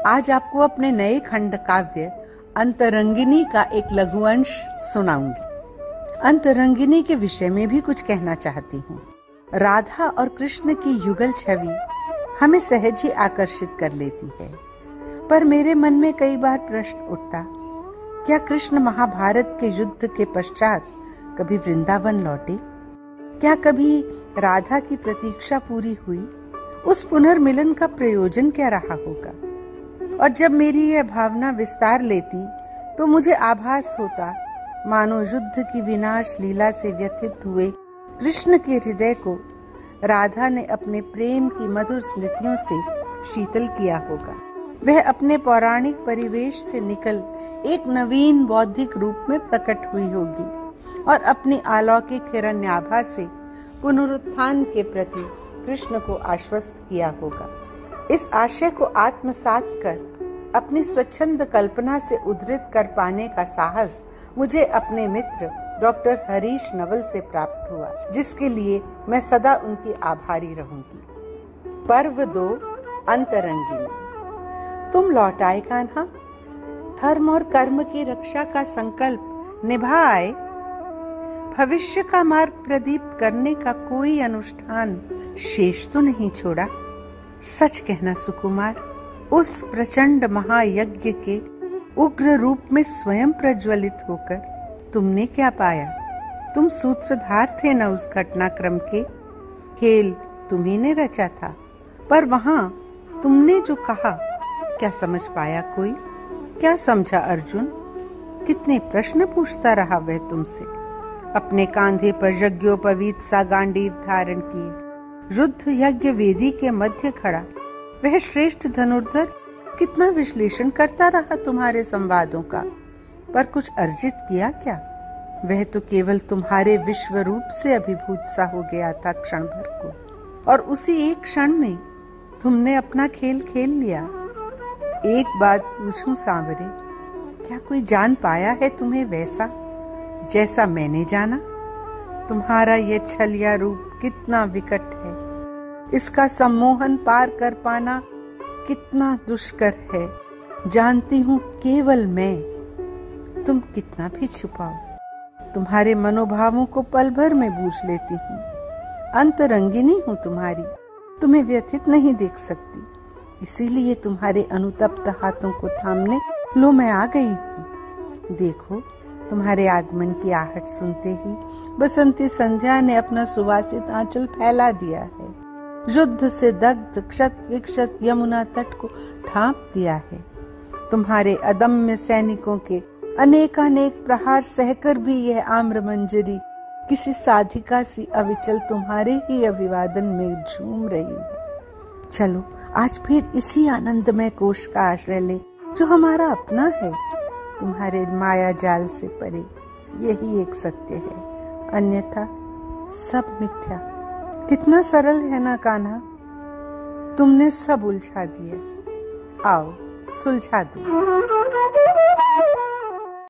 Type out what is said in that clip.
आज आपको अपने नए खंड काव्य अंतरंगिनी का एक लघुअंश सुनाऊंगी। अंतरंगिनी के विषय में भी कुछ कहना चाहती हूँ। राधा और कृष्ण की युगल छवि हमें सहज ही आकर्षित कर लेती है, पर मेरे मन में कई बार प्रश्न उठता, क्या कृष्ण महाभारत के युद्ध के पश्चात कभी वृंदावन लौटे? क्या कभी राधा की प्रतीक्षा पूरी हुई? उस पुनर्मिलन का प्रयोजन क्या रहा होगा? और जब मेरी यह भावना विस्तार लेती तो मुझे आभास होता मानो युद्ध की विनाश लीला से व्यथित हुए कृष्ण के हृदय को राधा ने अपने प्रेम की मधुर स्मृतियों से शीतल किया होगा। वह अपने पौराणिक परिवेश से निकल एक नवीन बौद्धिक रूप में प्रकट हुई होगी और अपनी अलौकिक हिरण्याभा से पुनरुत्थान के प्रति कृष्ण को आश्वस्त किया होगा। इस आशय को आत्मसात कर अपनी स्वच्छंद कल्पना से उद्धृत कर पाने का साहस मुझे अपने मित्र डॉक्टर हरीश नवल से प्राप्त हुआ, जिसके लिए मैं सदा उनकी आभारी रहूंगी। पर्व 2 अंतरंगिनी। तुम लौट आए कान्हा, धर्म और कर्म की रक्षा का संकल्प निभा आए। भविष्य का मार्ग प्रदीप्त करने का कोई अनुष्ठान शेष तो नहीं छोड़ा। सच कहना सुकुमार, उस प्रचंड महायज्ञ के उग्र रूप में स्वयं प्रज्वलित होकर तुमने क्या पाया? तुम सूत्रधार थे न उस घटनाक्रम के। खेल तुम्ही ने रचा था, पर वहां तुमने जो कहा क्या समझ पाया कोई? क्या समझा अर्जुन? कितने प्रश्न पूछता रहा वह तुमसे। अपने कांधे पर यज्ञोपवीत सा गांडीव धारण किए युद्ध यज्ञ वेदी के मध्य खड़ा वह श्रेष्ठ धनुर्धर कितना विश्लेषण करता रहा तुम्हारे संवादों का, पर कुछ अर्जित किया क्या? वह तो केवल तुम्हारे विश्व रूप से अभिभूत सा हो गया था क्षण भर को, और उसी एक क्षण में तुमने अपना खेल खेल लिया। एक बात पूछूं सांवरे, क्या कोई जान पाया है तुम्हें वैसा जैसा मैंने जाना? तुम्हारा ये छलिया रूप कितना विकट है, इसका सम्मोहन पार कर पाना कितना दुष्कर है। जानती हूँ केवल मैं, तुम कितना भी छुपाओ, तुम्हारे मनोभावों को पल भर में बूझ लेती हूँ। अंतरंगिनी हूँ तुम्हारी, तुम्हें व्यथित नहीं देख सकती, इसीलिए तुम्हारे अनुतप्त हाथों को थामने लो मैं आ गई हूँ। देखो, तुम्हारे आगमन की आहट सुनते ही बसंती संध्या ने अपना सुवासित आंचल फैला दिया है। युद्ध से दग्ध क्षत विक्षत यमुना तट को ढांप दिया है। तुम्हारे अदम्य सैनिकों के अनेकानेक प्रहार सहकर भी यह आम्र मंजरी किसी साधिका सी अविचल तुम्हारे ही अभिवादन में झूम रही है। चलो आज फिर इसी आनंदमय कोश का आश्रय ले जो हमारा अपना है। तुम्हारे माया जाल से परे यही एक सत्य है, अन्यथा सब मिथ्या। कितना सरल है ना कान्हा, तुमने सब उलझा दिया। आओ सुलझा दो।